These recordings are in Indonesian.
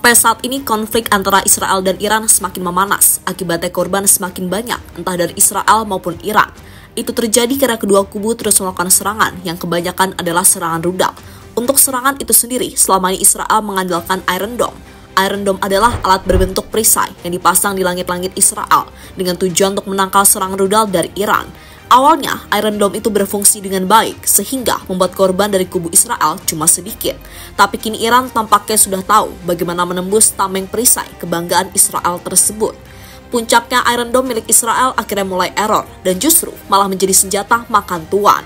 Sampai saat ini konflik antara Israel dan Iran semakin memanas, akibatnya korban semakin banyak, entah dari Israel maupun Iran. Itu terjadi karena kedua kubu terus melakukan serangan yang kebanyakan adalah serangan rudal. Untuk serangan itu sendiri, selama ini Israel mengandalkan Iron Dome. Iron Dome adalah alat berbentuk perisai yang dipasang di langit-langit Israel dengan tujuan untuk menangkal serangan rudal dari Iran. Awalnya, Iron Dome itu berfungsi dengan baik, sehingga membuat korban dari kubu Israel cuma sedikit. Tapi kini Iran tampaknya sudah tahu bagaimana menembus tameng perisai kebanggaan Israel tersebut. Puncaknya Iron Dome milik Israel akhirnya mulai error, dan justru malah menjadi senjata makan tuan.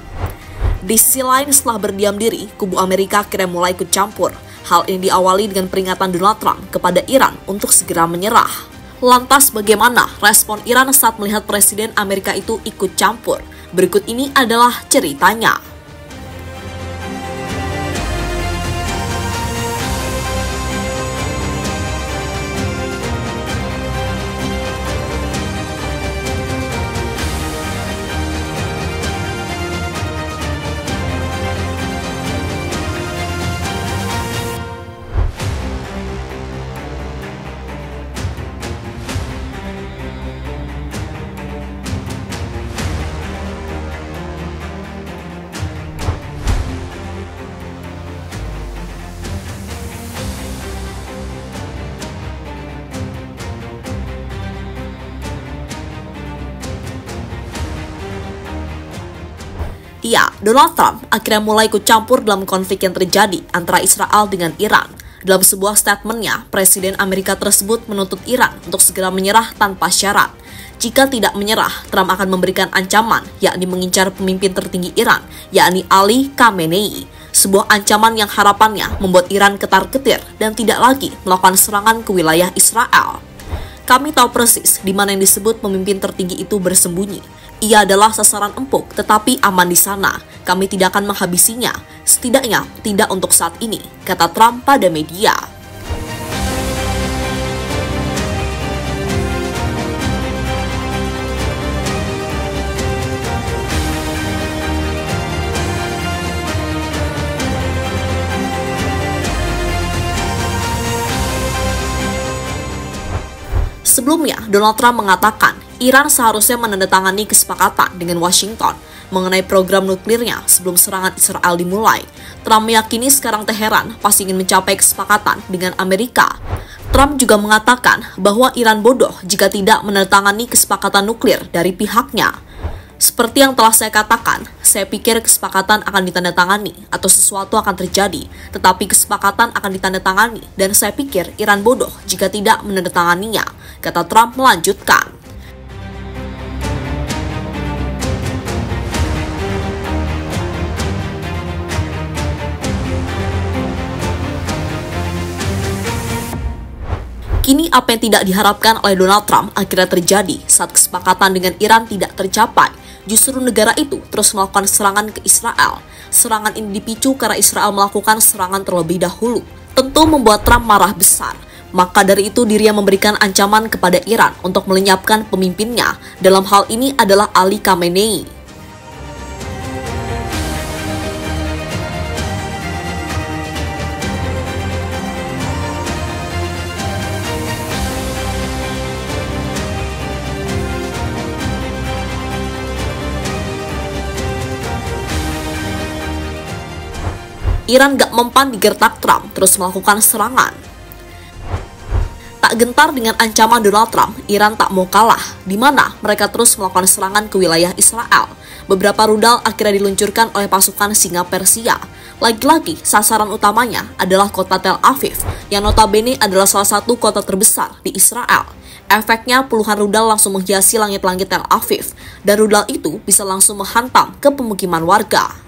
Di sisi lain, setelah berdiam diri, kubu Amerika akhirnya mulai ikut campur. Hal ini diawali dengan peringatan Donald Trump kepada Iran untuk segera menyerah. Lantas bagaimana respon Iran saat melihat Presiden Amerika itu ikut campur? Berikut ini adalah ceritanya. Ya, Donald Trump akhirnya mulai ikut campur dalam konflik yang terjadi antara Israel dengan Iran. Dalam sebuah statementnya, Presiden Amerika tersebut menuntut Iran untuk segera menyerah tanpa syarat. Jika tidak menyerah, Trump akan memberikan ancaman, yakni mengincar pemimpin tertinggi Iran, yakni Ali Khamenei. Sebuah ancaman yang harapannya membuat Iran ketar-ketir dan tidak lagi melakukan serangan ke wilayah Israel. Kami tahu persis di mana yang disebut pemimpin tertinggi itu bersembunyi. Ia adalah sasaran empuk, tetapi aman di sana. Kami tidak akan menghabisinya, setidaknya tidak untuk saat ini, kata Trump pada media. Sebelumnya, Donald Trump mengatakan Iran seharusnya menandatangani kesepakatan dengan Washington mengenai program nuklirnya sebelum serangan Israel dimulai. Trump meyakini sekarang Teheran pasti ingin mencapai kesepakatan dengan Amerika. Trump juga mengatakan bahwa Iran bodoh jika tidak menandatangani kesepakatan nuklir dari pihaknya. Seperti yang telah saya katakan, saya pikir kesepakatan akan ditandatangani atau sesuatu akan terjadi, tetapi kesepakatan akan ditandatangani dan saya pikir Iran bodoh jika tidak menandatanganinya, kata Trump melanjutkan. Kini apa yang tidak diharapkan oleh Donald Trump akhirnya terjadi saat kesepakatan dengan Iran tidak tercapai. Justru negara itu terus melakukan serangan ke Israel. Serangan ini dipicu karena Israel melakukan serangan terlebih dahulu. Tentu membuat Trump marah besar. Maka dari itu dirinya memberikan ancaman kepada Iran untuk melenyapkan pemimpinnya. Dalam hal ini adalah Ali Khamenei. Iran gak mempan digertak Trump terus melakukan serangan. Tak gentar dengan ancaman Donald Trump, Iran tak mau kalah, di mana mereka terus melakukan serangan ke wilayah Israel. Beberapa rudal akhirnya diluncurkan oleh pasukan Singa Persia. Lagi-lagi, sasaran utamanya adalah kota Tel Aviv, yang notabene adalah salah satu kota terbesar di Israel. Efeknya, puluhan rudal langsung menghiasi langit-langit Tel Aviv, dan rudal itu bisa langsung menghantam ke pemukiman warga.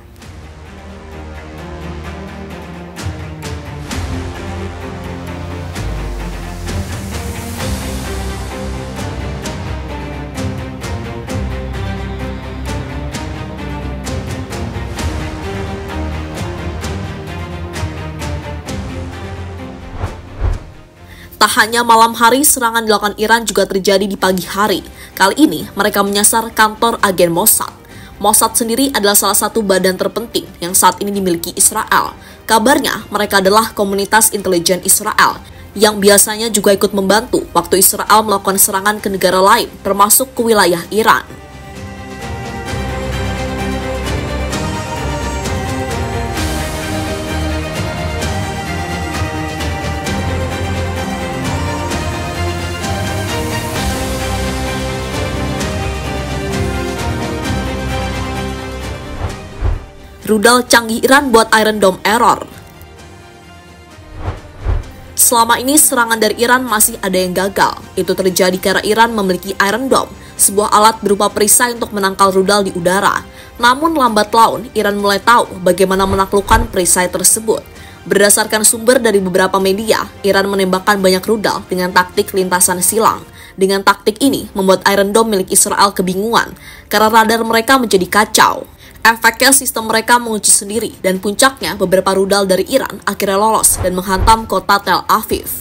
Tak hanya malam hari, serangan dilakukan Iran juga terjadi di pagi hari. Kali ini, mereka menyasar kantor agen Mossad. Mossad sendiri adalah salah satu badan terpenting yang saat ini dimiliki Israel. Kabarnya, mereka adalah komunitas intelijen Israel yang biasanya juga ikut membantu waktu Israel melakukan serangan ke negara lain, termasuk ke wilayah Iran. Rudal canggih Iran buat Iron Dome error. Selama ini serangan dari Iran masih ada yang gagal. Itu terjadi karena Iran memiliki Iron Dome, sebuah alat berupa perisai untuk menangkal rudal di udara. Namun lambat laun, Iran mulai tahu bagaimana menaklukkan perisai tersebut. Berdasarkan sumber dari beberapa media, Iran menembakkan banyak rudal dengan taktik lintasan silang. Dengan taktik ini, membuat Iron Dome milik Israel kebingungan, karena radar mereka menjadi kacau. Efeknya sistem mereka mengunci sendiri, dan puncaknya beberapa rudal dari Iran akhirnya lolos dan menghantam kota Tel Aviv.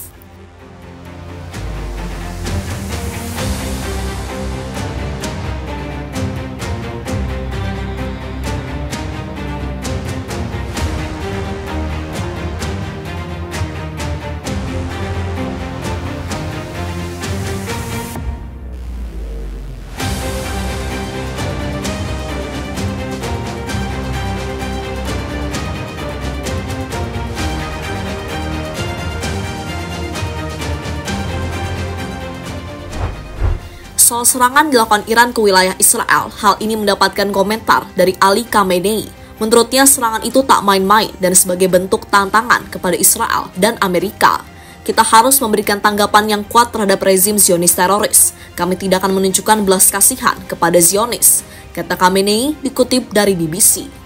Soal serangan dilakukan Iran ke wilayah Israel, hal ini mendapatkan komentar dari Ali Khamenei. Menurutnya serangan itu tak main-main dan sebagai bentuk tantangan kepada Israel dan Amerika. Kita harus memberikan tanggapan yang kuat terhadap rezim Zionis teroris. Kami tidak akan menunjukkan belas kasihan kepada Zionis, kata Khamenei dikutip dari BBC.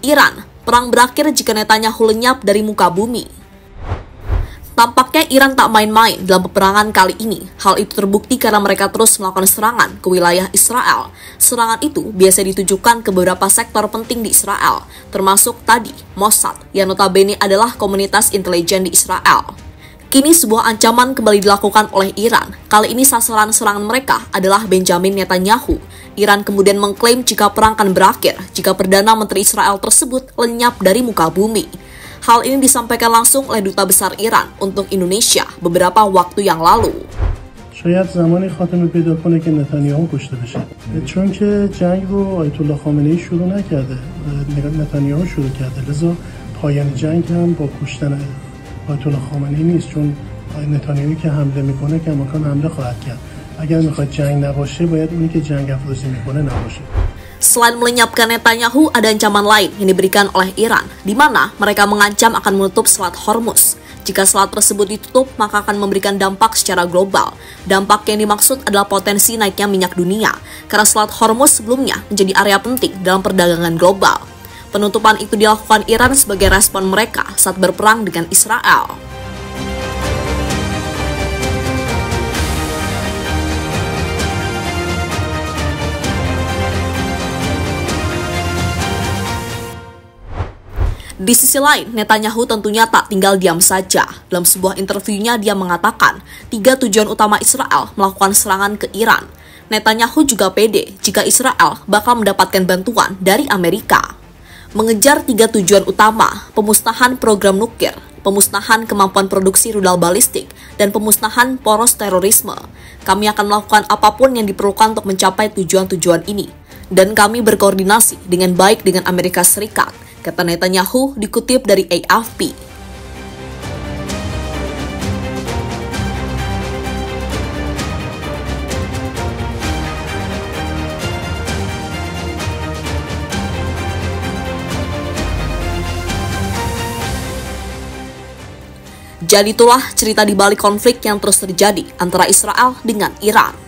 Iran, perang berakhir jika Netanyahu lenyap dari muka bumi. Tampaknya Iran tak main-main dalam peperangan kali ini. Hal itu terbukti karena mereka terus melakukan serangan ke wilayah Israel. Serangan itu biasa ditujukan ke beberapa sektor penting di Israel, termasuk tadi Mossad, yang notabene adalah komunitas intelijen di Israel. Kini sebuah ancaman kembali dilakukan oleh Iran. Kali ini sasaran serangan mereka adalah Benjamin Netanyahu. Iran kemudian mengklaim jika perang akan berakhir jika Perdana Menteri Israel tersebut lenyap dari muka bumi. Hal ini disampaikan langsung oleh Duta Besar Iran untuk Indonesia beberapa waktu yang lalu. شاید زمانی خاتمه پیدا کنه که نتانیاهو کشته بشه چون که جنگ رو آیت الله خامنه‌ای شروع نکرده نتانیاهو شروع کرده لذا پایان جنگ هم با کشتن آیت الله خامنه‌ای نیست چون نتانیاهو که حمله میکنه که امکان حمله خواهد کرد اگر میخواد جنگ نباشه باید اونی که جنگ افروزی میکنه نباشه. Selain melenyapkan Netanyahu, ada ancaman lain yang diberikan oleh Iran, di mana mereka mengancam akan menutup Selat Hormuz. Jika selat tersebut ditutup, maka akan memberikan dampak secara global. Dampak yang dimaksud adalah potensi naiknya minyak dunia, karena Selat Hormuz sebelumnya menjadi area penting dalam perdagangan global. Penutupan itu dilakukan Iran sebagai respon mereka saat berperang dengan Israel. Di sisi lain, Netanyahu tentunya tak tinggal diam saja. Dalam sebuah interviunya, dia mengatakan 3 tujuan utama Israel melakukan serangan ke Iran. Netanyahu juga pede jika Israel bakal mendapatkan bantuan dari Amerika. Mengejar 3 tujuan utama, pemusnahan program nuklir, pemusnahan kemampuan produksi rudal balistik, dan pemusnahan poros terorisme. Kami akan melakukan apapun yang diperlukan untuk mencapai tujuan-tujuan ini. Dan kami berkoordinasi dengan baik dengan Amerika Serikat, kata Netanyahu dikutip dari AFP. Jadi itulah cerita di balik konflik yang terus terjadi antara Israel dengan Iran.